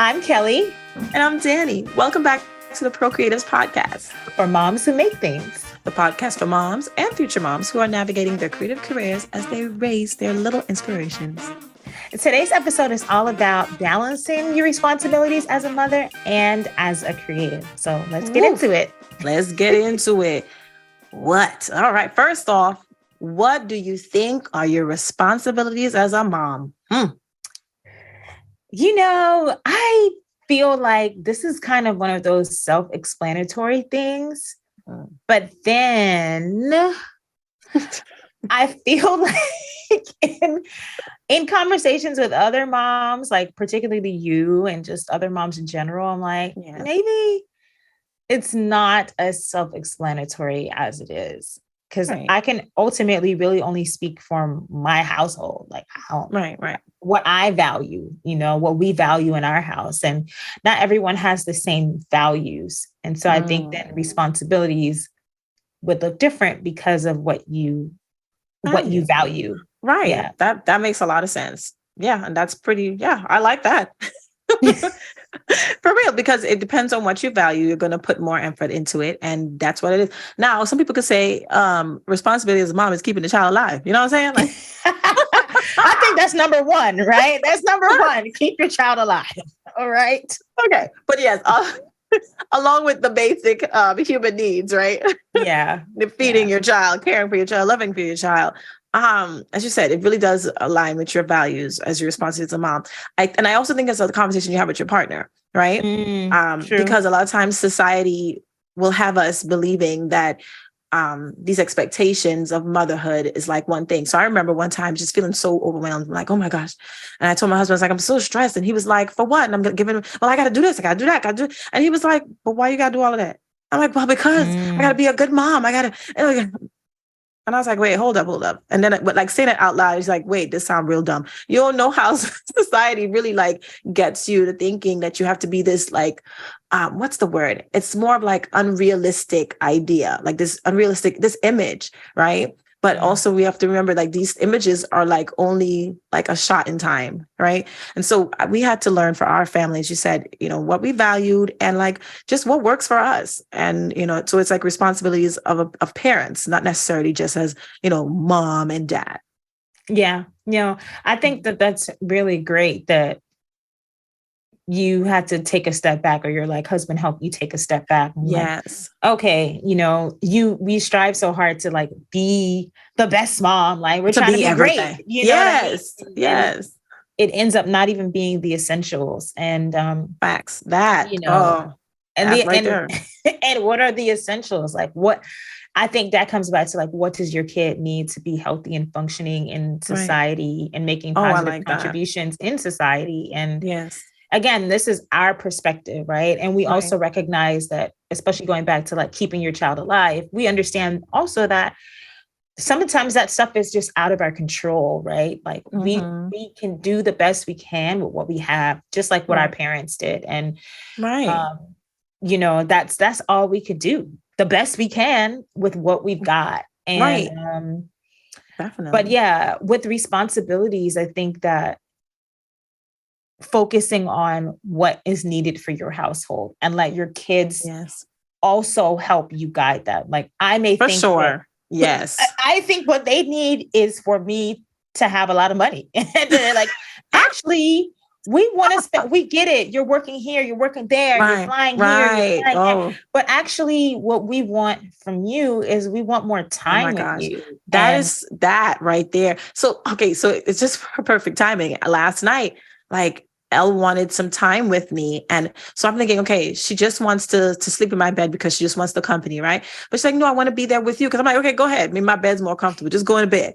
I'm Kelli. And I'm Danni. Welcome back to the ProCreatives podcast. For moms who make things. The podcast for moms and future moms who are navigating their creative careers as they raise their little inspirations. Today's episode is all about balancing your responsibilities as a mother and as a creative. So let's get into it. Let's get into it. What? All right. First off, what do you think are your responsibilities as a mom? You know, I feel like this is kind of one of those self-explanatory things, but then I feel like in conversations with other moms, like particularly you and just other moms in general, I'm like, maybe it's not as self-explanatory as it is. Because I can ultimately really only speak from my household, like how, what I value, you know, what we value in our house. And not everyone has the same values. And so I think that responsibilities would look different because of what you value. Right. Yeah. That makes a lot of sense. Yeah. And that's pretty, I like that. For real, because it depends on what you value. You're going to put more effort into it. And that's what it is. Now, some people could say responsibility as a mom is keeping the child alive. You know what I'm saying? Like, I think that's number one, right? That's number one. Keep your child alive. All right. Okay. But yes, along with the basic human needs, right? Yeah. Feeding your child, caring for your child, loving for your child. As you said, it really does align with your values as your responsibility as a mom. I also think it's a conversation you have with your partner, right? Because a lot of times society will have us believing that these expectations of motherhood is like one thing. So I remember one time just feeling so overwhelmed, like, oh my gosh. And I told my husband, I was like, I'm so stressed. And he was like, for what? And I'm giving him, well, I got to do this. I got to do that. I gotta do. And he was like, but why you got to do all of that? I'm like, well, because I got to be a good mom. And I was like, wait, hold up. And then, but like saying it out loud, it's like, wait, this sounds real dumb. You don't know how society really like gets you to thinking that you have to be this like, what's the word? It's more of like unrealistic idea, like this image, right? But also we have to remember like these images are like only like a shot in time, right? And so we had to learn for our family, as you said, you know, what we valued and like just what works for us. And, you know, so it's like responsibilities of parents, not necessarily just as, you know, mom and dad. Yeah. You know, I think that that's really great that you had to take a step back, or your like husband helped you take a step back. Yes. Like, okay. You know, we strive so hard to like be the best mom. Like we're trying to be everything. Great. You know what I mean? Yes. It ends up not even being the essentials. And facts that, you know, there. And what are the essentials? Like what I think that comes back to like, what does your kid need to be healthy and functioning in society and making positive contributions in society? And again, this is our perspective, right? And we also recognize that, especially going back to like keeping your child alive, we understand also that sometimes that stuff is just out of our control, right? Like we can do the best we can with what we have, just like what our parents did. And, you know, that's all we could do, the best we can with what we've got. And, definitely. But yeah, with responsibilities, I think that focusing on what is needed for your household and let your kids also help you guide that. Like I may think I think what they need is for me to have a lot of money. And they're like, actually, we want to spend, we get it. You're working here, you're working there, you're flying here, you're flying there. But actually what we want from you is we want more time with you. Is that right there. So, okay. So it's just perfect timing. Last night, like Elle wanted some time with me. And so I'm thinking, okay, she just wants to sleep in my bed because she just wants the company, right? But she's like, no, I want to be there with you. Cause I'm like, okay, go ahead. I mean, my bed's more comfortable. Just go into bed.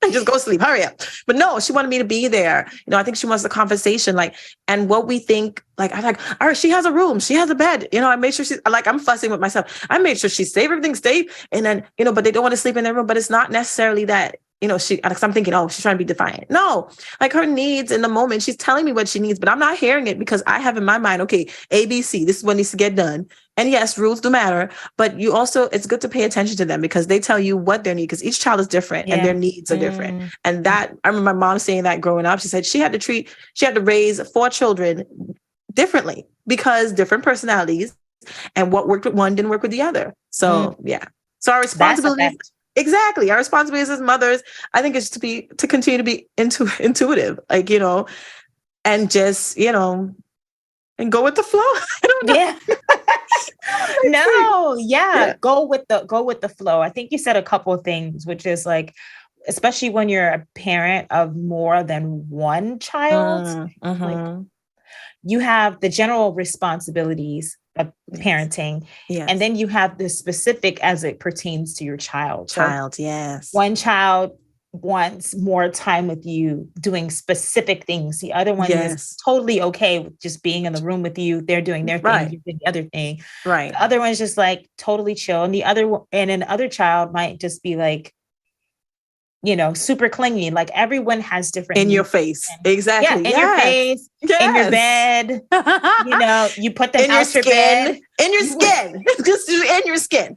Just go sleep. Hurry up. But no, she wanted me to be there. You know, I think she wants the conversation, like, and what we think, like, I'm like, all right, she has a room. She has a bed. You know, I made sure she's like, I'm fussing with myself. I made sure she's safe, everything's safe. And then, you know, but they don't want to sleep in their room, but it's not necessarily that, you know, because I'm thinking, oh, she's trying to be defiant. No, like her needs in the moment, she's telling me what she needs, but I'm not hearing it because I have in my mind, okay, ABC, this is what needs to get done. And yes, rules do matter, but you also, it's good to pay attention to them because they tell you what their need, because each child is different and their needs are different. And that, I remember my mom saying that growing up, she said she had to raise 4 children differently because different personalities, and what worked with one didn't work with the other. So yeah. So our responsibilities, exactly. Our responsibilities as mothers, I think, is to continue to be intuitive, like, and just, and go with the flow. I don't know. Yeah. No, yeah. Go with the flow. I think you said a couple of things, which is like, especially when you're a parent of more than one child, like you have the general responsibilities of parenting, and then you have the specific as it pertains to your child. Yes. One child wants more time with you doing specific things. The other one is totally okay with just being in the room with you. They're doing their thing, you're doing the other thing. Right. The other one's just like totally chill. And another child might just be like, super clingy. Like everyone has different in your face. Exactly. Yeah, in your face, in your bed. You put them in your skin. In your skin. Just in your skin.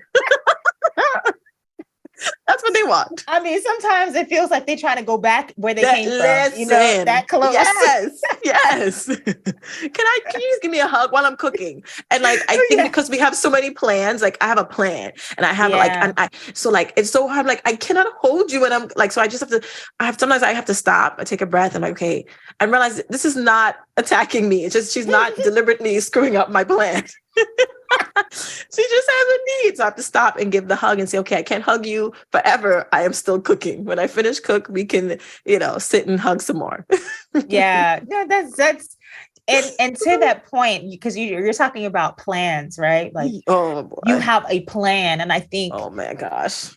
That's what they want. I mean, sometimes it feels like they're trying to go back where they came from. That close. Yes. Can you just give me a hug while I'm cooking? And like, I think because we have so many plans, like I have a plan and I have it's so hard. Like I cannot hold you. And I'm like, so I just sometimes I have to stop. I take a breath. I'm like, okay, and realize this is not attacking me. It's just, she's not deliberately screwing up my plan. She just has a need. So I have to stop and give the hug and say, okay, I can't hug you forever. I am still cooking. When I finish cook, we can, sit and hug some more. Yeah. No, that's and to that point, because you're talking about plans, right? Like, you have a plan. And I think, oh my gosh,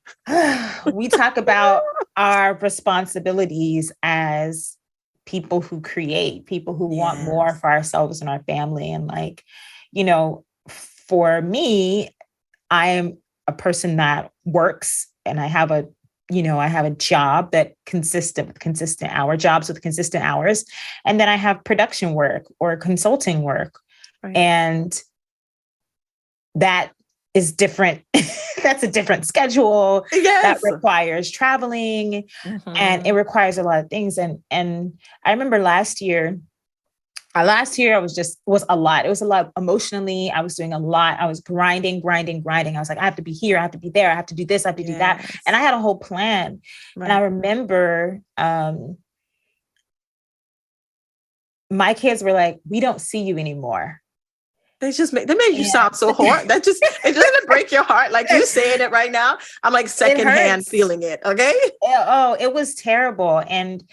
we talk about our responsibilities as people who create, people who want more for ourselves and our family. And like, for me, I am a person that works, and I have a job that consists of consistent jobs with consistent hours. And then I have production work or consulting work. Right. And that is different. That's a different schedule. That requires traveling, and it requires a lot of things. And I remember last year I was a lot. It was a lot emotionally. I was doing a lot. I was grinding. I was like, I have to be here. I have to be there. I have to do this. I have to do that. And I had a whole plan. Right. And I remember my kids were like, we don't see you anymore. They made you sound so hard. It doesn't break your heart. Like you saying it right now. I'm like secondhand feeling it. Okay. It was terrible. And,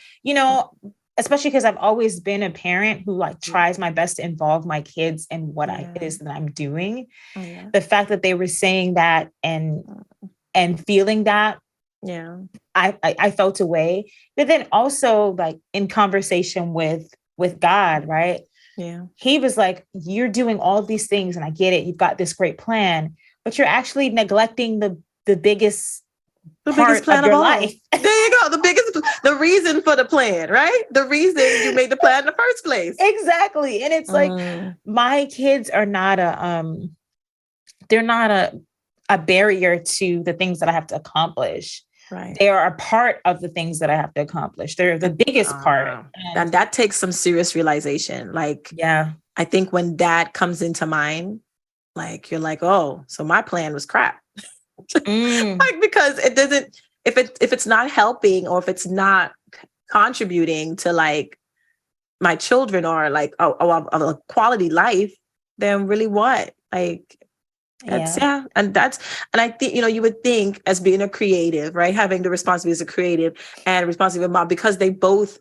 especially because I've always been a parent who like tries my best to involve my kids in what it is that I'm doing. The fact that they were saying that and feeling that, I felt away. But then also like in conversation with God, right? Yeah. He was like, you're doing all of these things and I get it. You've got this great plan, but you're actually neglecting the biggest plan of your life. There you go. The reason for the plan, right? The reason you made the plan in the first place. Exactly. And it's like, my kids are not they're not a barrier to the things that I have to accomplish. Right. They are a part of the things that I have to accomplish. They're the biggest part. And that takes some serious realization. Like, I think when that comes into mind, like, you're like, oh, so my plan was crap. Like, because it doesn't, if it's not helping or if it's not contributing to like my children or like a quality life, then really what? Like, and I think, you would think as being a creative, right? Having the responsibility as a creative and responsibility of mom, because they both,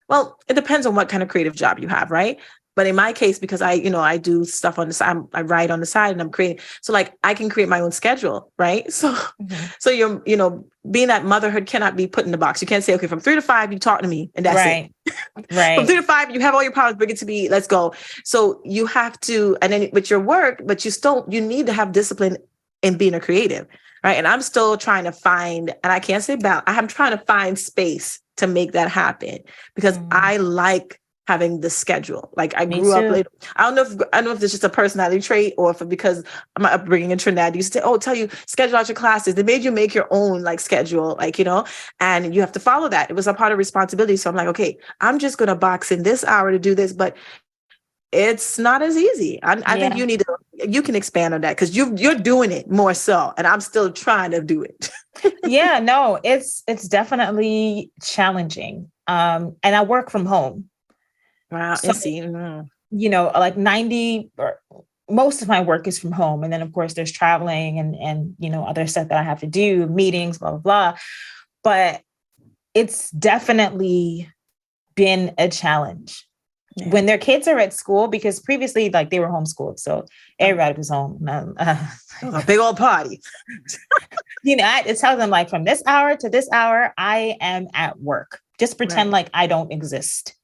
well, it depends on what kind of creative job you have, right? But in my case, because I do stuff on the side, I write on the side and I'm creating. So like I can create my own schedule, right? So, so you're, being that motherhood cannot be put in the box. You can't say, okay, from 3 to 5, you talk to me and that's it. Right. From 3 to 5, you have all your powers, bring it to me, let's go. So you have to, and then with your work, but you need to have discipline in being a creative, right? And I'm still trying to find, and I can't say about, I'm trying to find space to make that happen because I like having the schedule. Like I grew up late. I don't know if it's just a personality trait or because of my upbringing in Trinidad, you used to say, tell you schedule out your classes. They made you make your own like schedule, like, and you have to follow that. It was a part of responsibility. So I'm like, okay, I'm just going to box in this hour to do this, but it's not as easy. I think you can expand on that because you're doing it more so, and I'm still trying to do it. Yeah, no, it's definitely challenging. And I work from home. Wow. So, like 90 or most of my work is from home. And then of course there's traveling and other stuff that I have to do, meetings, blah, blah, blah. But it's definitely been a challenge when their kids are at school, because previously, like, they were homeschooled. So everybody was home. A big old party. I tell them, like, from this hour to this hour, I am at work. Just pretend like I don't exist.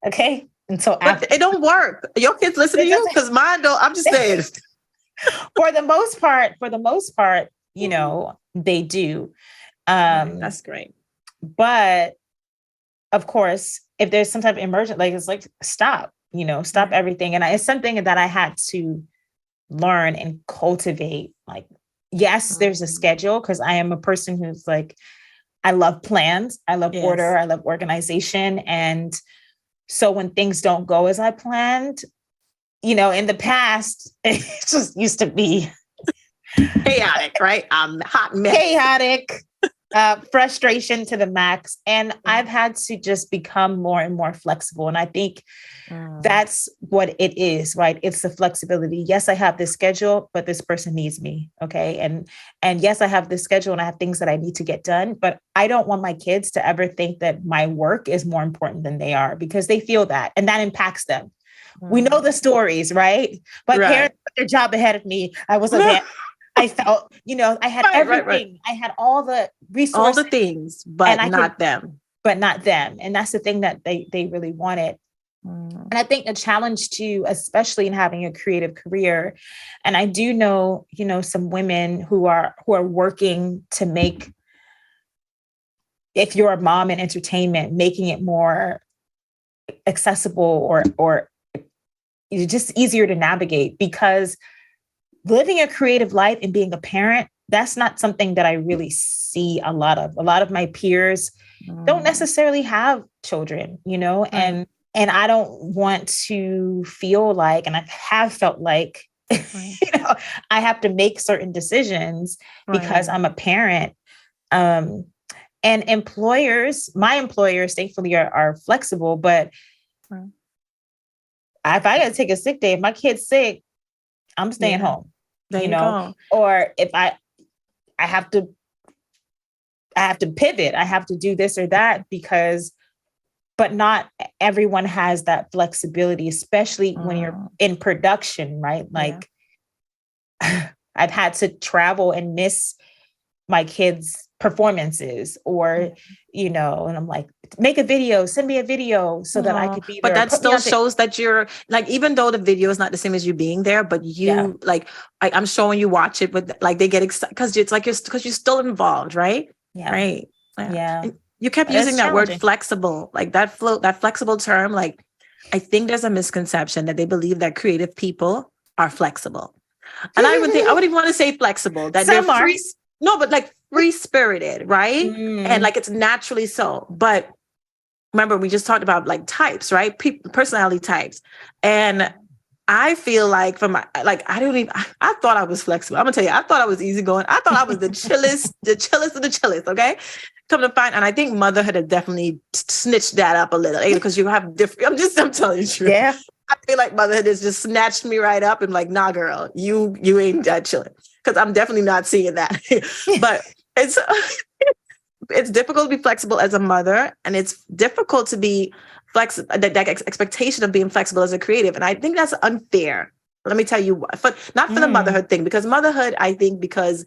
Okay. And so it don't work. Your kids listen to you? Because mine don't. I'm just saying. For the most part, they do. That's great. But of course, if there's some type of emergent, like, it's like, stop everything. And it's something that I had to learn and cultivate. Like, yes, there's a schedule, because I am a person who's like, I love plans. I love order. I love organization. And so when things don't go as I planned, in the past, it just used to be chaotic, right? Hot mess. Chaotic. Frustration to the max. And I've had to just become more and more flexible. And I think that's what it is, right? It's the flexibility. Yes, I have this schedule, but this person needs me. Okay. And yes, I have this schedule and I have things that I need to get done, but I don't want my kids to ever think that my work is more important than they are, because they feel that, and that impacts them. We know the stories, right? But parents put their job ahead of me. I was a I felt, I had everything. Right. I had all the resources. All the things, but not them. But not them. And that's the thing that they really wanted. And I think a challenge too, especially in having a creative career. And I do know, some women who are working to make, if you're a mom in entertainment, making it more accessible or just easier to navigate, because living a creative life and being a parent, that's not something that I really see a lot of. A lot of my peers don't necessarily have children, and I don't want to feel like, and I have felt like, I have to make certain decisions because I'm a parent. And my employers, thankfully, are flexible, but if I got to take a sick day, if my kid's sick, I'm staying home, there you go. Or if I have to pivot, I have to do this or that, but not everyone has that flexibility, especially when you're in production, right? Like, I've had to travel and miss my kids' performances, or, and I'm like, make a video, send me a video so that I could be there. But that still shows that you're like, even though the video is not the same as you being there, but you like, I'm showing you watch it, but like they get excited because it's like, because you're still involved, right? Yeah. Right. Yeah. And you kept using that word flexible, like that flexible term. Like, I think there's a misconception that they believe that creative people are flexible. And I wouldn't even want to say flexible, that they're free. No, but like free-spirited, right? And like, it's naturally so. But remember, we just talked about like types, right? Personality types. And I feel like I thought I was flexible. I'm gonna tell you, I thought I was easygoing. I thought I was the chillest of the chillest, okay? Come to find, and I think motherhood has definitely snitched that up a little, because you have different, I'm telling you the truth. Yeah. I feel like motherhood has just snatched me right up and like, nah, girl, you ain't that chilling. Because I'm definitely not seeing that. But it's difficult to be flexible as a mother, and it's difficult to be flexible, that expectation of being flexible as a creative. And I think that's unfair. Let me tell you, not for the motherhood thing, because motherhood, I think, because,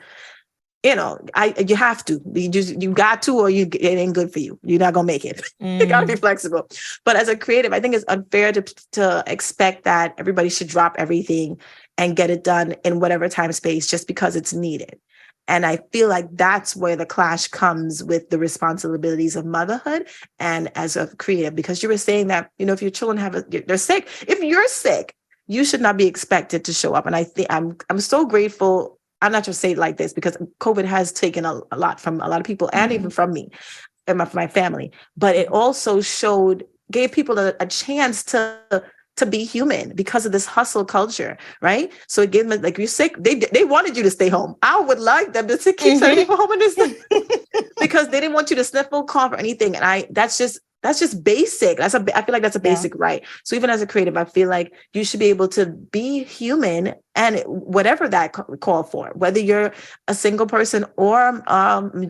you have to, you got to, or it ain't good for you. You're not going to make it. You got to be flexible. But as a creative, I think it's unfair to expect that everybody should drop everything and get it done in whatever time space just because it's needed. And I feel like that's where the clash comes with the responsibilities of motherhood and as a creative, because you were saying that, if your children they're sick, if you're sick, you should not be expected to show up. And I think I'm so grateful. I'm not just saying it like this, because COVID has taken a lot from a lot of people, and even from me and my family, but it also gave people a chance to to be human because of this hustle culture, right? So it gave them, like, you're sick. They wanted you to stay home. I would like them to keep sending people home because they didn't want you to sniffle, cough, or anything. And that's just basic. I feel like that's a basic right. So even as a creative, I feel like you should be able to be human, and whatever that call for, whether you're a single person or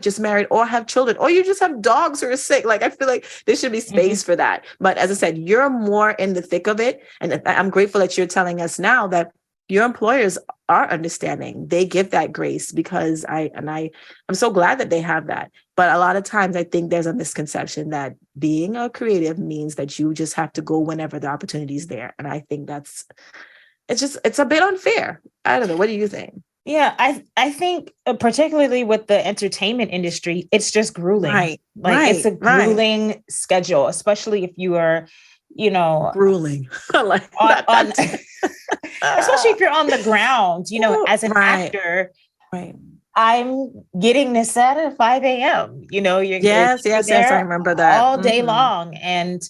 just married or have children, or you just have dogs who are sick. Like, I feel like there should be space for that. But as I said, you're more in the thick of it. And I'm grateful that you're telling us now that your employers are understanding. They give that grace, because I'm so glad that they have that. But a lot of times I think there's a misconception that being a creative means that you just have to go whenever the opportunity is there. And I think it's a bit unfair. I don't know. What do you think? Yeah, I think particularly with the entertainment industry, it's just grueling. Right. It's a grueling schedule, especially if you are, grueling. Like especially if you're on the ground, as an actor. Right. I'm getting this set at 5 a.m. Yes, I remember that all day long. And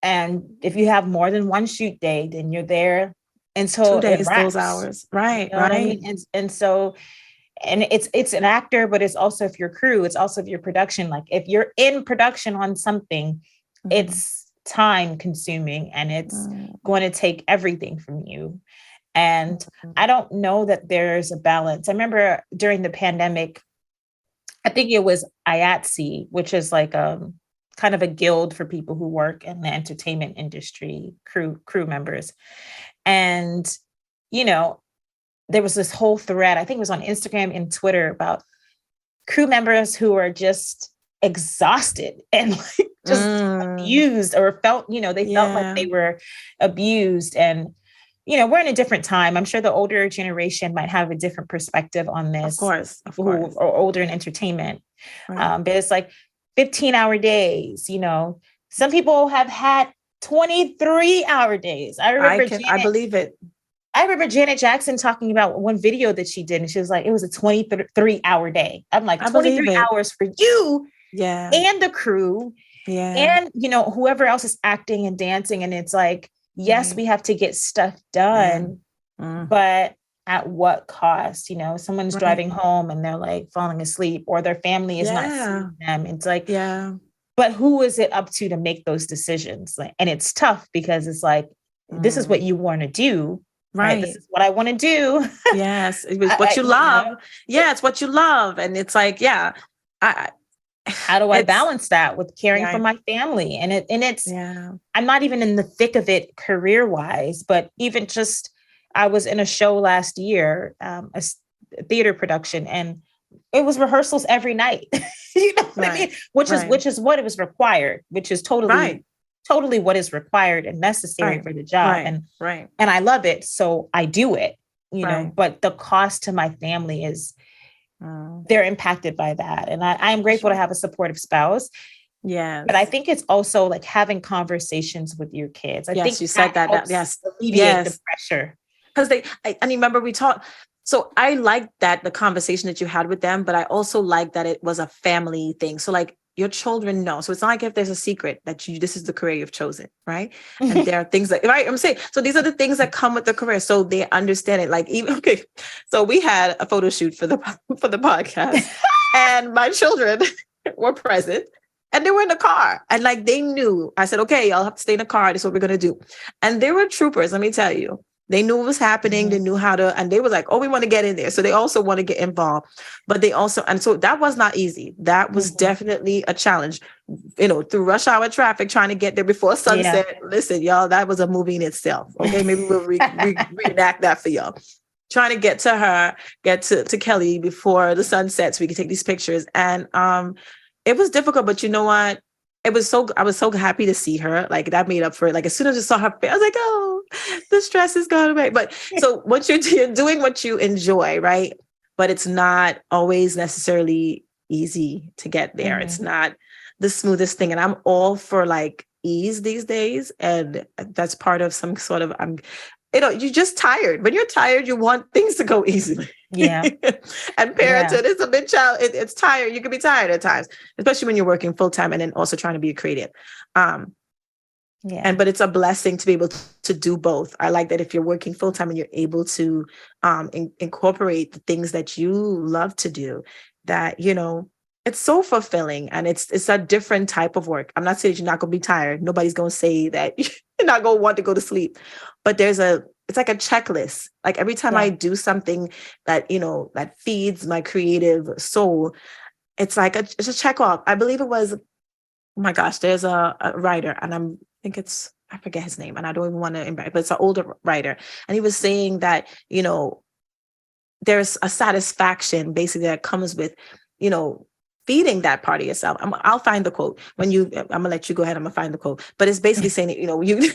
if you have more than one shoot day, then you're there until 2 days, it wraps. those hours. Right. What I mean? And so, and it's an actor, but it's also if your crew, it's also if your production. Like, if you're in production on something, it's time consuming, and it's going to take everything from you. And I don't know that there's a balance. I remember during the pandemic, I think it was IATSE, which is like kind of a guild for people who work in the entertainment industry, crew members. And, there was this whole thread, I think it was on Instagram and Twitter, about crew members who are just exhausted and like just abused, or felt, they felt like they were abused. And, we're in a different time. I'm sure the older generation might have a different perspective on this. Of course. Who are older in entertainment. Right. But it's like 15-hour days, some people have had 23-hour days. I believe it. I remember Janet Jackson talking about one video that she did, and she was like, it was a 23-hour day. I'm like, 23 hours for you and the crew and, whoever else is acting and dancing. And it's like, yes, we have to get stuff done, but at what cost? Someone's driving home and they're like falling asleep, or their family is not seeing them. It's like, but who is it up to make those decisions? Like, and it's tough, because it's like, this is what you want to do. Right. This is what I want to do. Yes. It was what you love. Yeah. It's what you love. And it's like, how do I balance that with caring for my family? And it's, I'm not even in the thick of it career wise, but even just, I was in a show last year, a theater production, and it was rehearsals every night, what I mean? Which is what it was required, which is totally what is required and necessary for the job. And I love it. So I do it, but the cost to my family is, they're impacted by that. And I am grateful to have a supportive spouse. Yeah. But I think it's also like having conversations with your kids. I think you said that. Alleviate the pressure. Because I remember we talked. So I like that, the conversation that you had with them, but I also like that it was a family thing. So like, your children know. So it's not like if there's a secret that this is the career you've chosen, right? And there are things that, right? I'm saying, so these are the things that come with the career. So they understand it. Like, even, okay. So we had a photo shoot for the podcast and my children were present and they were in the car, and like, they knew. I said, okay, y'all have to stay in the car. This is what we're going to do. And they were troopers. Let me tell you. They knew what was happening. They knew how to, and they were like, oh, we want to get in there. So they also want to get involved, but they also, and so that was not easy. That was definitely a challenge, through rush hour traffic, trying to get there before sunset. Listen, y'all, that was a movie in itself. Okay. Maybe we'll reenact that for y'all. Trying to get to her, get to Kelli before the sun sets so we could take these pictures. And it was difficult, but you know what? I was so happy to see her. Like, that made up for it. Like, as soon as I saw her face, I was like, oh, the stress is gone away. But so once you're doing what you enjoy, right? But it's not always necessarily easy to get there. It's not the smoothest thing. And I'm all for like ease these days. And that's part of some sort of, you're just tired. When you're tired, you want things to go easily. Yeah. And parenthood is a bit it's tired. You can be tired at times, especially when you're working full time and then also trying to be a creative. Yeah. But it's a blessing to be able to do both. I like that if you're working full time and you're able to incorporate the things that you love to do, that, you know, it's so fulfilling, and it's a different type of work. I'm not saying you're not going to be tired. Nobody's going to say that you're not going to want to go to sleep, but it's like a checklist. Like every time I do something that, you know, that feeds my creative soul, it's like it's a check off. I believe it was, oh my gosh, there's a writer, and I forget his name, and I don't even want to embarrass, but it's an older writer. And he was saying that, you know, there's a satisfaction basically that comes with, you know, feeding that part of yourself. I'll find the quote I'm gonna let you go ahead. I'm gonna find the quote, but it's basically saying that, you know, you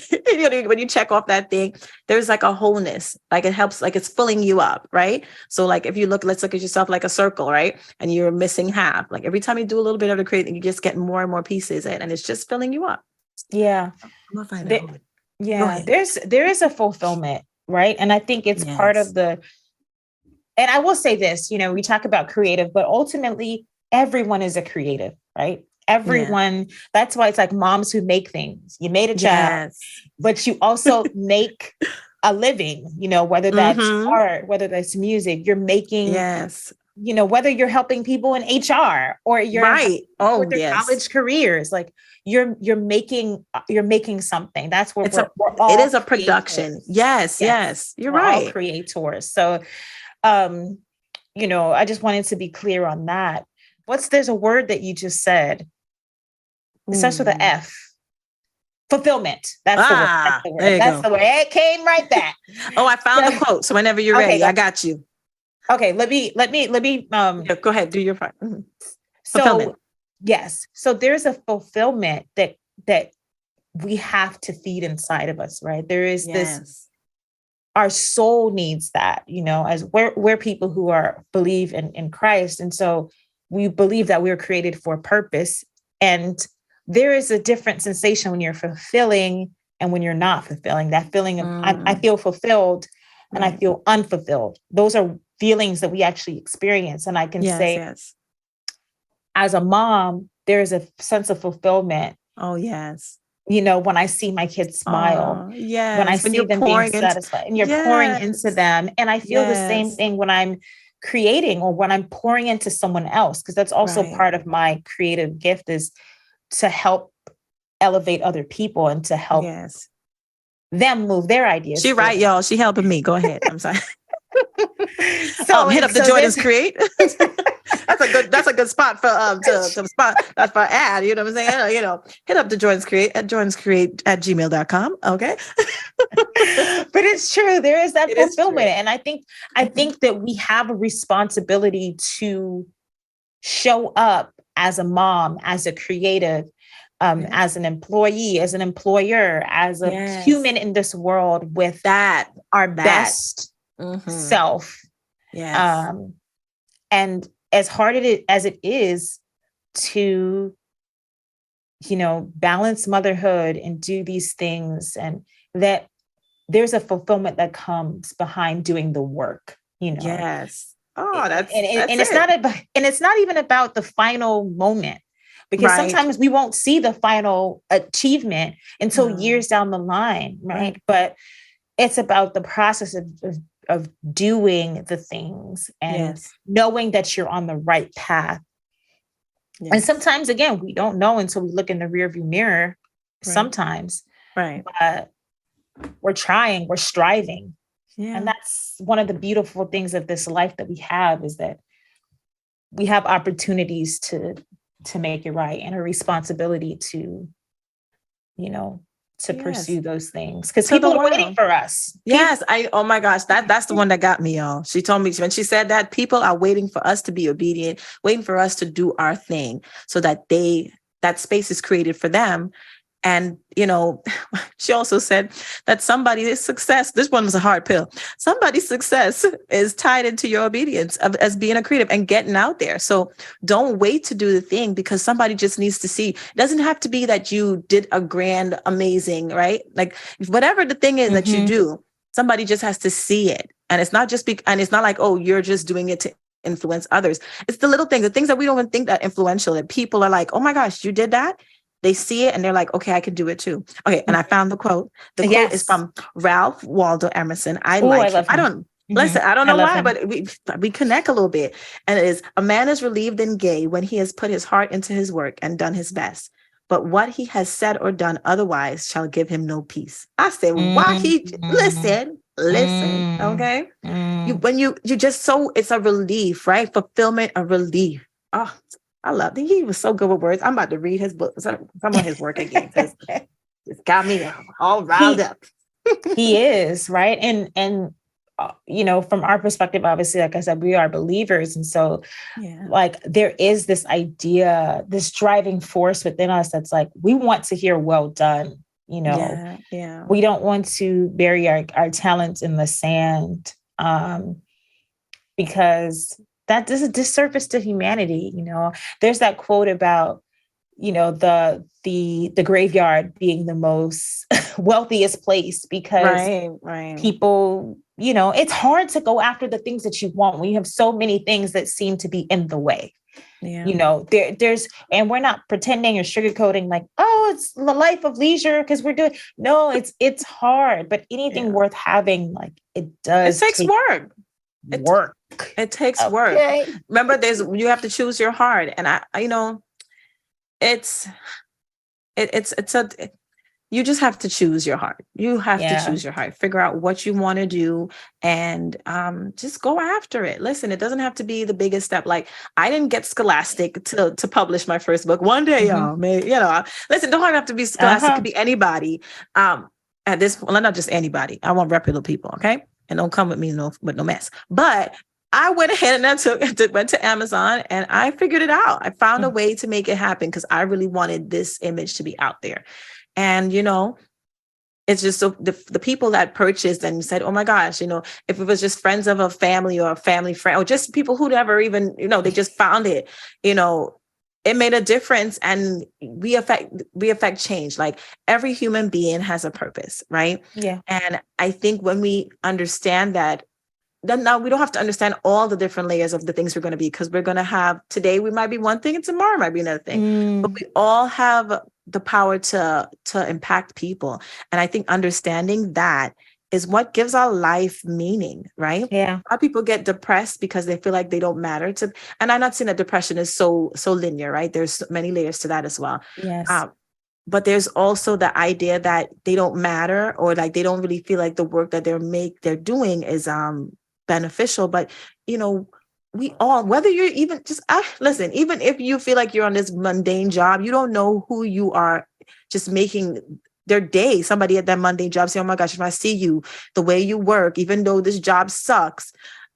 when you check off that thing, there's like a wholeness, like it helps, like it's filling you up, right? So like if let's look at yourself like a circle, right? And you're missing half. Like every time you do a little bit of the creating, you just get more and more pieces in, and it's just filling you up. Yeah. I'm gonna find that. Yeah. There is a fulfillment, right? And I think it's part of and I will say this, you know, we talk about creative, but ultimately everyone is a creative, right? Everyone. That's why it's like moms who make things. You made a child, but you also make a living, you know, whether that's art, whether that's music, you're making, you know, whether you're helping people in HR or you're with their college careers, like you're making something. That's what we're all. It is a production. Yes. You're right. All creators. So, you know, I just wanted to be clear on that. There's a word that you just said. It starts with an F. Fulfillment. That's the word. That's the word. It came right back. Oh, I found the quote. So whenever you're ready, I got you. Okay, let me go ahead, do your part. So yes. So there's a fulfillment that we have to feed inside of us, right? There is this, our soul needs that, you know, as we're people who believe in Christ. And so we believe that we're created for a purpose. And there is a different sensation when you're fulfilling and when you're not fulfilling. That feeling of I feel fulfilled and I feel unfulfilled. Those are feelings that we actually experience. And I can say, as a mom, there is a sense of fulfillment. Oh, yes. You know, when I see my kids smile, when I see them being satisfied, and you're pouring into them. And I feel the same thing when I'm creating or when I'm pouring into someone else, because that's also part of my creative gift, is to help elevate other people and to help them move their ideas. She right, y'all. She helping me. Go ahead. I'm sorry. So hit up the Jordans Create. That's a good spot for to spot. That's for ad. You know what I'm saying? You know, hit up the Jordans Create at jordanscreate@gmail.com. Okay. But it's true. There is that fulfillment. And I think that we have a responsibility to show up as a mom, as a creative, as an employee, as an employer, as a human in this world with our best self. And as hard as it is to, you know, balance motherhood and do these things, and that there's a fulfillment that comes behind doing the work, you know. Oh, that's it's not even about the final moment, because sometimes we won't see the final achievement until years down the line, right? But it's about the process of doing the things and knowing that you're on the right path. And sometimes, again, we don't know until we look in the rearview mirror. Sometimes, but we're trying, we're striving. And that's one of the beautiful things of this life that we have, is that we have opportunities to make it right, and a responsibility to, you know, to pursue those things, because people are waiting for us. Oh my gosh, that's the one that got me, y'all. She told me, when she said that, people are waiting for us to be obedient, waiting for us to do our thing, so that that space is created for them. And, you know, she also said that somebody's success, this one was a hard pill. Somebody's success is tied into your obedience as being a creative and getting out there. So don't wait to do the thing, because somebody just needs to see. It doesn't have to be that you did a grand, amazing, right? Like whatever the thing is that you do, somebody just has to see it. And it's not just and it's not like, oh, you're just doing it to influence others. It's the little things, the things that we don't even think that influential, that people are like, oh my gosh, you did that. They see it and they're like, okay, I can do it too. Okay. And I found the quote. The quote is from Ralph Waldo Emerson. I love him. I don't listen. I don't know why, but we connect a little bit. And it is, a man is relieved and gay when he has put his heart into his work and done his best. But what he has said or done otherwise shall give him no peace. I said, why listen, okay? You just, so it's a relief, right? Fulfillment, a relief. Oh, I love it. He was so good with words. I'm about to read his book, some of his work again, because it's got me all riled up. He is, right? And you know, from our perspective, obviously, like I said, we are believers. And so like there is this idea, this driving force within us that's like, we want to hear well done, you know. We don't want to bury our talents in the sand, because that is a disservice to humanity. You know, there's that quote about, you know, the graveyard being the most wealthiest place, because people, you know, it's hard to go after the things that you want when you have so many things that seem to be in the way. You know, there's, and we're not pretending or sugarcoating like, oh, it's the life of leisure because we're doing, no, it's hard, but anything worth having, like it takes work. It takes work. Remember, you have to choose your heart. And you know, you just have to choose your heart. You have to choose your heart, figure out what you want to do, and just go after it. Listen, it doesn't have to be the biggest step. Like, I didn't get Scholastic to publish my first book. One day, y'all may, you know, listen, don't have to be Scholastic. It could be anybody. At this point, not just anybody. I want reputable people, okay? And don't come with me with no mess. But I went ahead and went to Amazon and I figured it out. I found a way to make it happen because I really wanted this image to be out there. And, you know, it's just so the people that purchased and said, oh my gosh, you know, if it was just friends of a family or a family friend, or just people who never even, you know, they just found it, you know, it made a difference. And we affect change. Like, every human being has a purpose, right? Yeah. And I think when we understand that, then now we don't have to understand all the different layers of the things we're going to be, because we're going to have, today we might be one thing and tomorrow might be another thing, but we all have the power to impact people. And I think understanding that is what gives our life meaning, right? Yeah. A lot of people get depressed because they feel like they don't matter to, and I'm not saying that depression is so linear, right? There's many layers to that as well. Yes. But there's also the idea that they don't matter, or like they don't really feel like the work that they're doing is beneficial. But, you know, we all, whether you're even just, listen, even if you feel like you're on this mundane job, you don't know who you are just making their day. Somebody at that mundane job say, oh my gosh, if I see you, the way you work, even though this job sucks,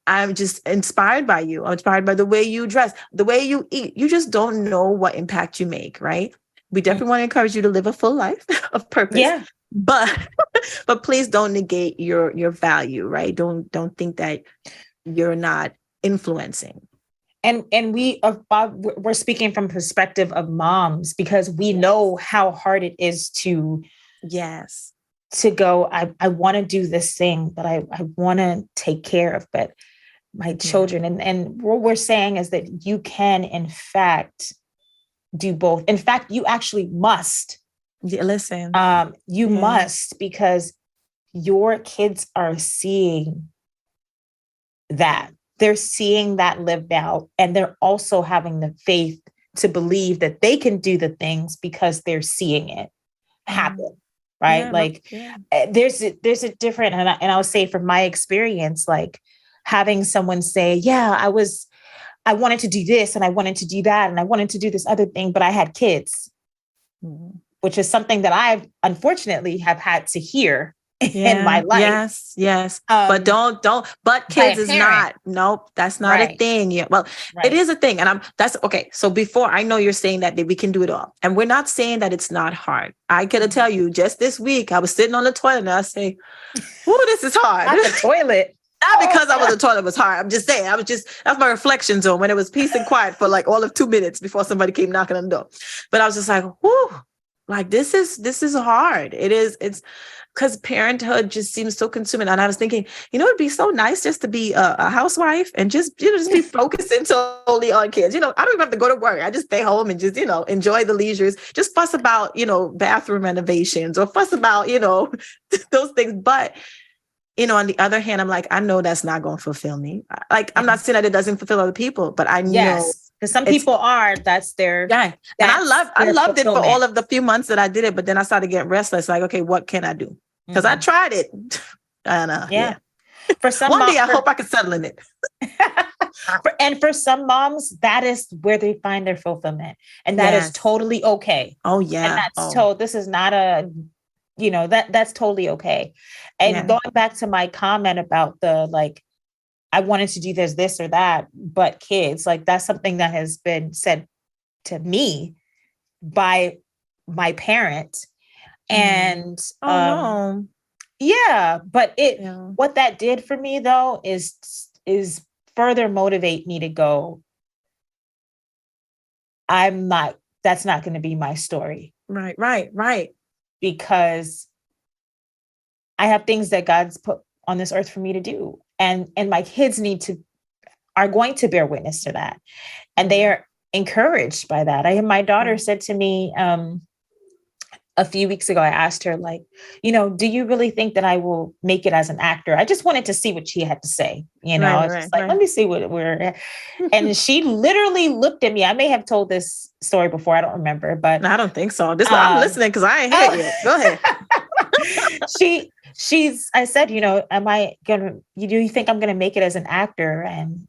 I'm just inspired by you. I'm inspired by the way you dress, the way you eat. You just don't know what impact you make, right? We definitely want to encourage you to live a full life of purpose. Yeah. But please don't negate your value, right? Don't think that you're not influencing. And we're speaking from perspective of moms, because we know how hard it is to go, I want to do this thing, but I want to take care of my children. And what we're saying is that you can, in fact, do both. In fact, you actually must. Listen, you must, because your kids are seeing that. They're seeing that lived out, and they're also having the faith to believe that they can do the things because they're seeing it happen. Right. There's a different, and I would say from my experience, like having someone say, yeah, I wanted to do this and I wanted to do that and I wanted to do this other thing, but I had kids, which is something that I unfortunately have had to hear in my life. Yes. But but kids is not, nope, that's not a thing yet. Well, it is a thing. And that's okay. So before, I know you're saying that we can do it all. And we're not saying that it's not hard. I gotta tell you, just this week, I was sitting on the toilet and I say, oh, this is hard. Not the toilet. Not because I was the toilet was hard. I'm just saying, that's my reflection zone when it was peace and quiet for like all of 2 minutes before somebody came knocking on the door. But I was just like, whoo, like, this is hard. It's because parenthood just seems so consuming. And I was thinking, it'd be so nice just to be a housewife and just be focusing solely on kids. I don't even have to go to work. I just stay home and just, enjoy the leisures, just fuss about, bathroom renovations or fuss about, those things. But, on the other hand, I'm like, I know that's not going to fulfill me. Like, I'm not saying that it doesn't fulfill other people, but I know. Because some people that's their. Yeah. And I loved it for all of the few months that I did it, but then I started getting restless. Like, okay, what can I do? Because I tried it. And for some one day I hope I can settle in it. And for some moms, that is where they find their fulfillment. And that is totally okay. Oh, yeah. And this is not that's totally okay. And going back to my comment about I wanted to do this or that, but kids, like, that's something that has been said to me by my parent. And but what that did for me though is further motivate me to go, that's not going to be my story. Right. Because I have things that God's put on this earth for me to do. And my kids are going to bear witness to that. And they are encouraged by that. My daughter said to me, a few weeks ago, I asked her, do you really think that I will make it as an actor? I just wanted to see what she had to say. Let me see what we're, and she literally looked at me. I may have told this story before. I don't remember, but no, I don't think so. I'm listening because I ain't heard it yet. Go ahead. I said, am I gonna, do you think I'm gonna make it as an actor? And,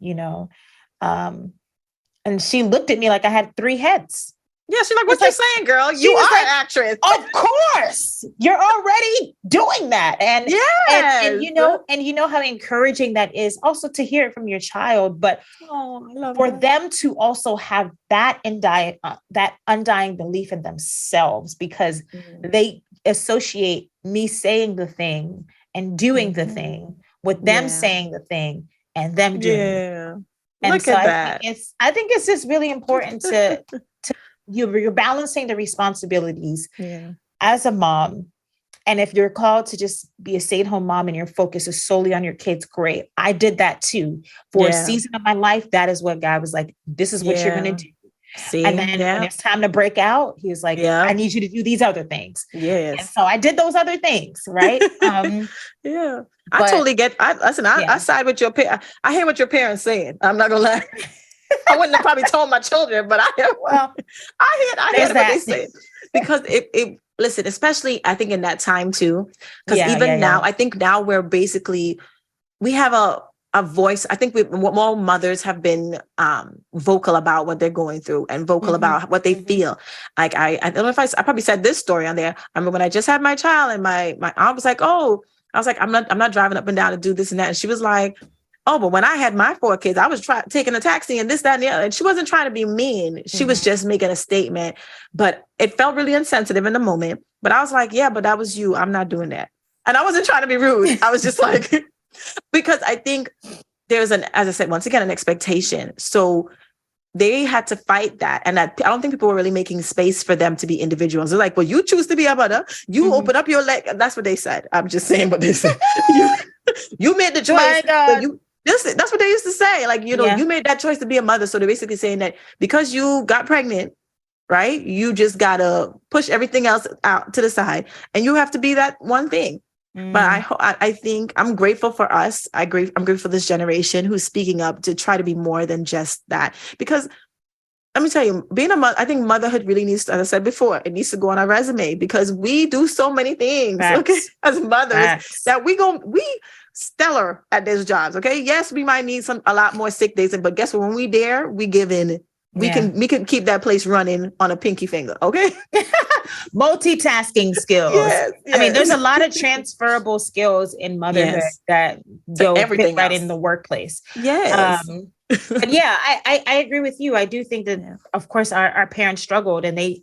and she looked at me like I had 3 heads. Yeah, she's like, what you saying, girl? You are an actress. Of course. You're already doing that. And, and how encouraging that is also to hear it from your child, but for them to also have that undying belief in themselves, because they associate me saying the thing and doing the thing with them saying the thing and them doing it. And look at that. I think it's just really important to you're balancing the responsibilities as a mom. And if you're called to just be a stay-at-home mom and your focus is solely on your kids, great. I did that too. For a season of my life, that is what God was like, this is what you're going to do. See? And then when it's time to break out, he was like, I need you to do these other things. Yes. And so I did those other things, right? I totally get, I side with your parents. I hear what your parents saying. I'm not going to lie. I wouldn't have probably told my children, but I hear what they say. Because listen, especially I think in that time too, because now, I think now we're basically, we have a voice. I think more mothers have been vocal about what they're going through and vocal about what they feel. Like I don't know if I probably said this story on there. I remember when I just had my child and my aunt was like, I'm not driving up and down to do this and that. And she was like, oh, but when I had my 4 kids, I was taking a taxi and this, that, and the other. And she wasn't trying to be mean. She was just making a statement, but it felt really insensitive in the moment. But I was like, yeah, but that was you. I'm not doing that. And I wasn't trying to be rude. I was just like, because I think there's as I said, once again, an expectation. So they had to fight that. And I don't think people were really making space for them to be individuals. They're like, well, you choose to be a mother. You open up your leg. That's what they said. I'm just saying what they said. You made the choice. That's what they used to say. Like, you made that choice to be a mother. So they're basically saying that because you got pregnant, right? You just got to push everything else out to the side and you have to be that one thing. But I think I'm grateful for us. I'm grateful for this generation who's speaking up to try to be more than just that. Because let me tell you, being a mother, I think motherhood really needs to, as I said before, it needs to go on our resume because we do so many things, as mothers that we stellar at those jobs. Okay. Yes, we might need a lot more sick days, but guess what? When we dare, we give in. We can keep that place running on a pinky finger. Okay. Multitasking skills. Yes. I mean, there's a lot of transferable skills in motherhood that go fit right in the workplace. Yes. But I agree with you. I do think that, of course, our parents struggled and they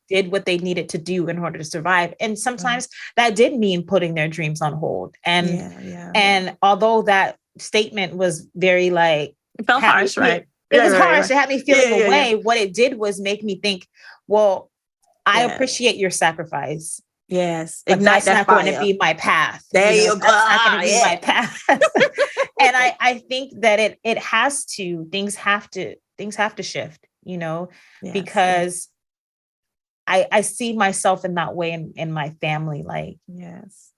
did what they needed to do in order to survive. And sometimes that did mean putting their dreams on hold. And although that statement was very it felt harsh, right? It was harsh. It had me feeling away. What it did was make me think, well, I appreciate your sacrifice. Yes. But Ignite that's not going to be my path. There you go. That's not going to be my path. And I think that it has to, things have to shift, because I see myself in that way in my family. Like, yes.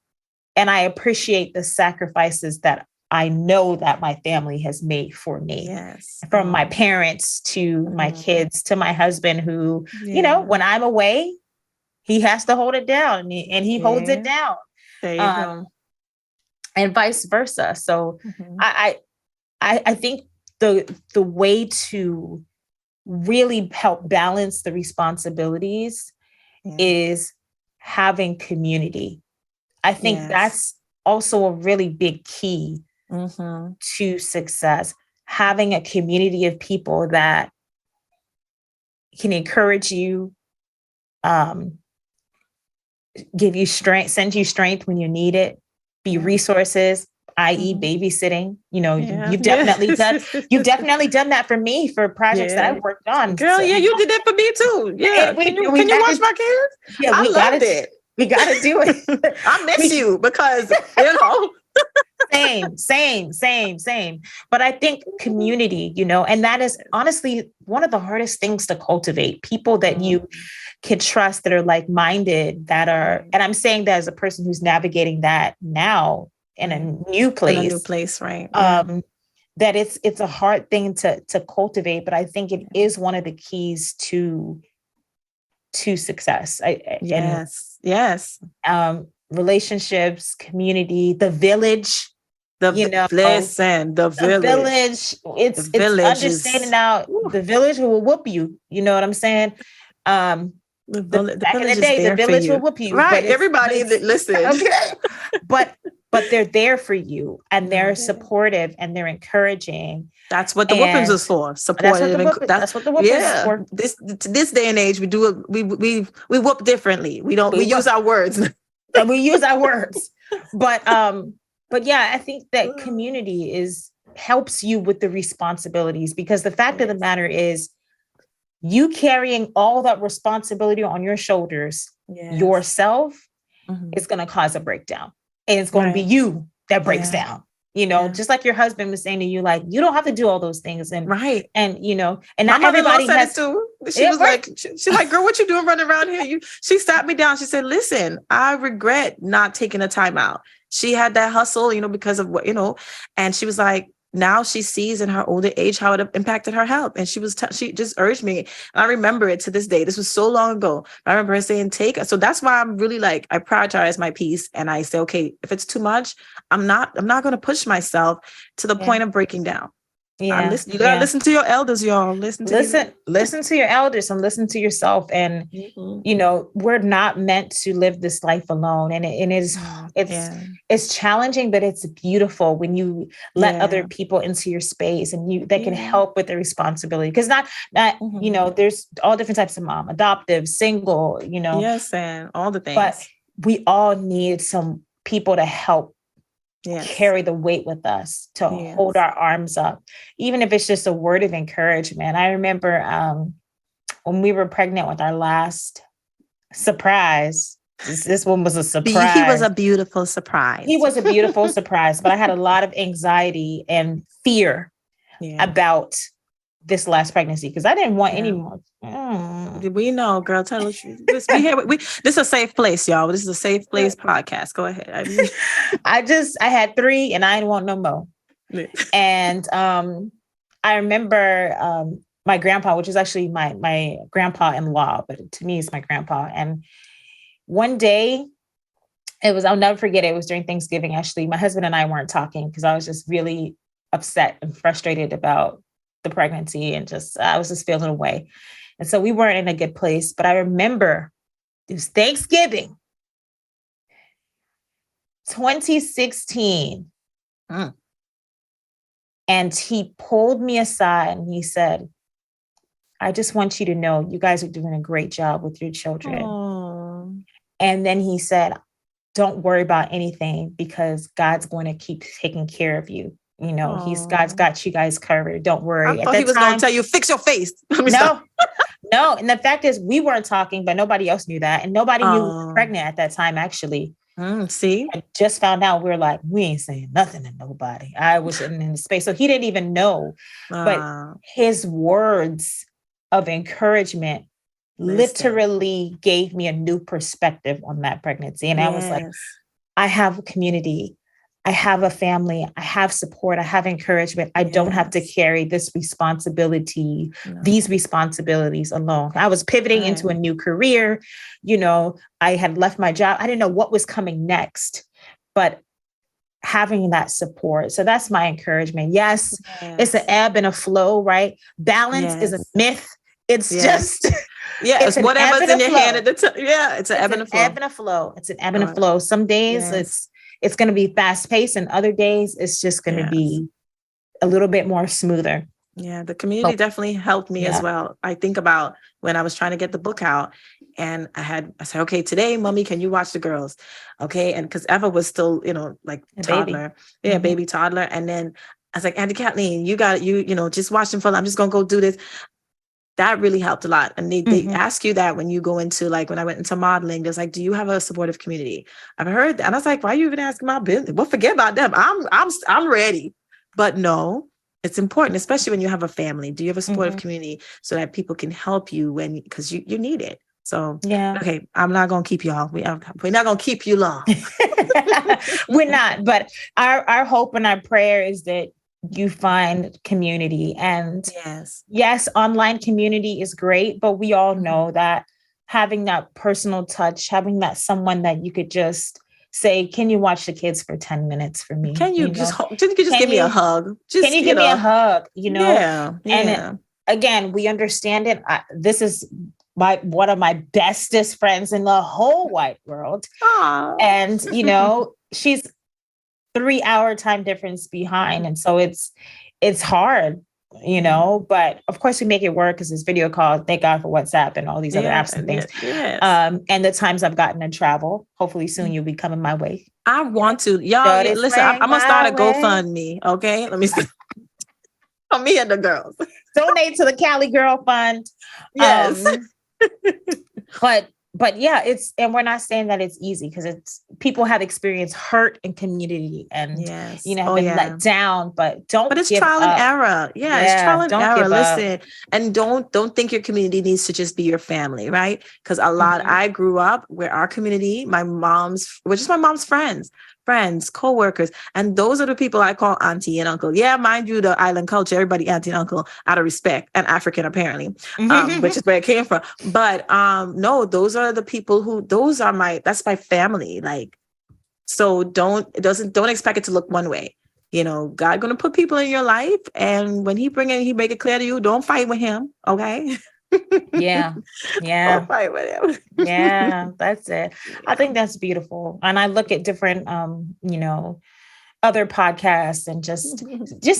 And I appreciate the sacrifices that I know that my family has made for me. Yes. From my parents to my kids, to my husband who, when I'm away, he has to hold it down and he holds it down. There you go. And vice versa. So I think the way to really help balance the responsibilities is having community. I think that's also a really big key to success. Having a community of people that can encourage you, give you strength, send you strength when you need it, be resources, i.e. babysitting. You've definitely done that for me for projects that I worked on. Girl, so, you did that for me too. Yeah. Can you watch my kids? Yeah, I loved it. We got to do it. I miss you because, Same. But I think community, and that is honestly one of the hardest things to cultivate. People that you can trust, that are like-minded, that are, and I'm saying that as a person who's navigating that now in a new place. Right. That it's a hard thing to cultivate, but I think it is one of the keys to success. Yes. Relationships, community, the village. The village. It's understanding now. The village will whoop you. You know what I'm saying? Back in the day, the village will whoop you. Right. Everybody that listens. Okay. But they're there for you, and they're supportive, and they're encouraging. That's what the whoopings is for. Supportive. That's what the whoopings is for. This day and age, we do it. We whoop differently. We use our words. And we use our words. But yeah, I think that community helps you with the responsibilities, because the fact of the matter is, you carrying all that responsibility on your shoulders yourself is going to cause a breakdown. And it's going to be you that breaks down, just like your husband was saying to you, like, you don't have to do all those things. And and not everybody has to. She was like, she's like, girl, what you doing running around here? She sat me down. She said, listen, I regret not taking a time out. She had that hustle, because of what, and she was like, now she sees in her older age how it impacted her health. And she just urged me. And I remember it to this day. This was so long ago. I remember her saying, so that's why I'm really like, I prioritize my peace. And I say, okay, if it's too much, I'm not going to push myself to the point of breaking down. Yeah. You gotta listen to your elders, y'all. Listen to your elders and listen to yourself. And we're not meant to live this life alone. And it's challenging, but it's beautiful when you let other people into your space and that can help with the responsibility. Because not there's all different types of mom, adoptive, single, Yes, and all the things. But we all need some people to help carry the weight with us, to hold our arms up, even if it's just a word of encouragement. I remember when we were pregnant with our last surprise. This one was a surprise. He was a beautiful surprise. But I had a lot of anxiety and fear about this last pregnancy, because I didn't want any more. We know, girl. Tell us. This is a safe place, y'all. This is a safe place podcast. Go ahead. I had 3 and I didn't want no more. And I remember my grandpa, which is actually my grandpa-in-law, but to me, it's my grandpa. And one day, I'll never forget it. It was during Thanksgiving. Actually, my husband and I weren't talking because I was just really upset and frustrated about the pregnancy, and I was just feeling away. And so we weren't in a good place. But I remember it was Thanksgiving, 2016. And he pulled me aside and he said, I just want you to know you guys are doing a great job with your children. Aww. And then he said, don't worry about anything, because God's going to keep taking care of you. God's got you guys covered. Don't worry. I thought he was going to tell you, fix your face. No, and the fact is we weren't talking, but nobody else knew that. And nobody knew we were pregnant at that time, actually. See? I just found out. We were like, we ain't saying nothing to nobody. I was in the space. So he didn't even know. But his words of encouragement literally gave me a new perspective on that pregnancy. And I was like, I have a community. I have a family. I have support. I have encouragement. I don't have to carry this responsibility, these responsibilities alone. I was pivoting into a new career. You know, I had left my job. I didn't know what was coming next, but having that support. So that's my encouragement. Yes. It's an ebb and a flow, right? Balance is a myth. It's just... it's whatever's in your hand at the time. Yeah, it's an ebb and a flow. Ebb and a flow. It's an ebb and a flow. Some days it's going to be fast paced, and other days it's just going to be a little bit more smoother. Yeah, the community definitely helped me as well. I think about when I was trying to get the book out, and I said, okay, today, mommy, can you watch the girls? Okay. And because Eva was still, you know, like a toddler. Baby. Baby toddler. And then I was like, Auntie Kathleen, you got it. You know, just watch them for, I'm just going to go do this. That really helped a lot. And they ask you that when you go into, like, when I went into modeling, there's like, do you have a supportive community? I've heard that. And I was like, why are you even asking my business? Well, forget about them. I'm ready. But no, it's important, especially when you have a family. Do you have a supportive community so that people can help you because you need it? So, okay, I'm not going to keep y'all. We're not going to keep you long. We're not. But our hope and our prayer is that you find community. And yes, online community is great, but we all know that having that personal touch, having that someone that you could just say, can you watch the kids for 10 minutes for me? Can you just give me a hug? Can you give me a hug? You know? And again, we understand it. This is one of my bestest friends in the whole wide world. Aww. And, you know, she's 3-hour time difference behind. And so it's hard, you know, but of course we make it work because it's video call. Thank God for WhatsApp and all these other apps and things. And the times I've gotten to travel, hopefully soon you'll be coming my way. I want to. Y'all, listen, I'm going to start a GoFundMe. Okay. Let me see. For me and the girls. Donate to the Cali Girl Fund. Yes. But yeah, and we're not saying that it's easy because people have experienced hurt in community and, you know, have been let down, but it's trial and error. Yeah, it's trial and error. Listen, and don't think your community needs to just be your family, right? Because I grew up where our community, which is my mom's friends, co-workers, and those are the people I call auntie and uncle. Yeah, mind you, the island culture, everybody auntie and uncle out of respect, and African apparently, which is where it came from. But no, those are the people that's my family. Like, so don't expect it to look one way. You know, God gonna put people in your life, and when he make it clear to you, don't fight with him. Okay. Yeah. Don't fight with him. Yeah, that's it. I think that's beautiful. And I look at different, you know, other podcasts and just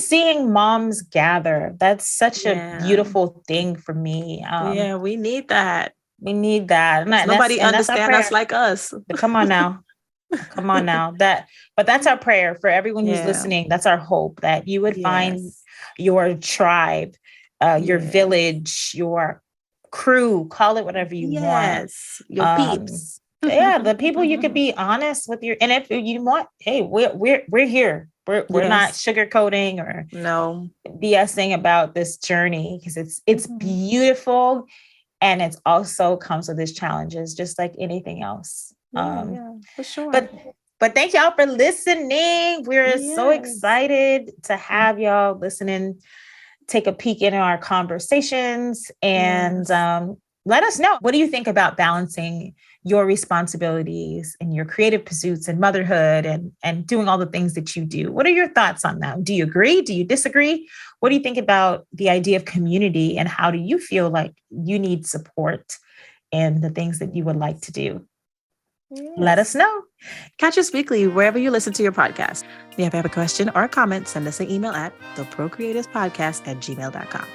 seeing moms gather. That's such a beautiful thing for me. We need that. We need that. And nobody understands us like us. But come on now. But that's our prayer for everyone who's listening. That's our hope that you would find your tribe, your village, your crew, call it whatever you want. Your peeps. The people you could be honest with and if you want, hey, we're here. We're not sugarcoating or BSing about this journey because it's beautiful, and it's also comes with its challenges, just like anything else. For sure. But thank y'all for listening. We're so excited to have y'all listening, take a peek into our conversations, and let us know. What do you think about balancing your responsibilities and your creative pursuits and motherhood and doing all the things that you do? What are your thoughts on that? Do you agree? Do you disagree? What do you think about the idea of community, and how do you feel like you need support in the things that you would like to do? Let us know. Catch us weekly wherever you listen to your podcast. If you have a question or a comment, send us an email at theprocreativespodcast@gmail.com.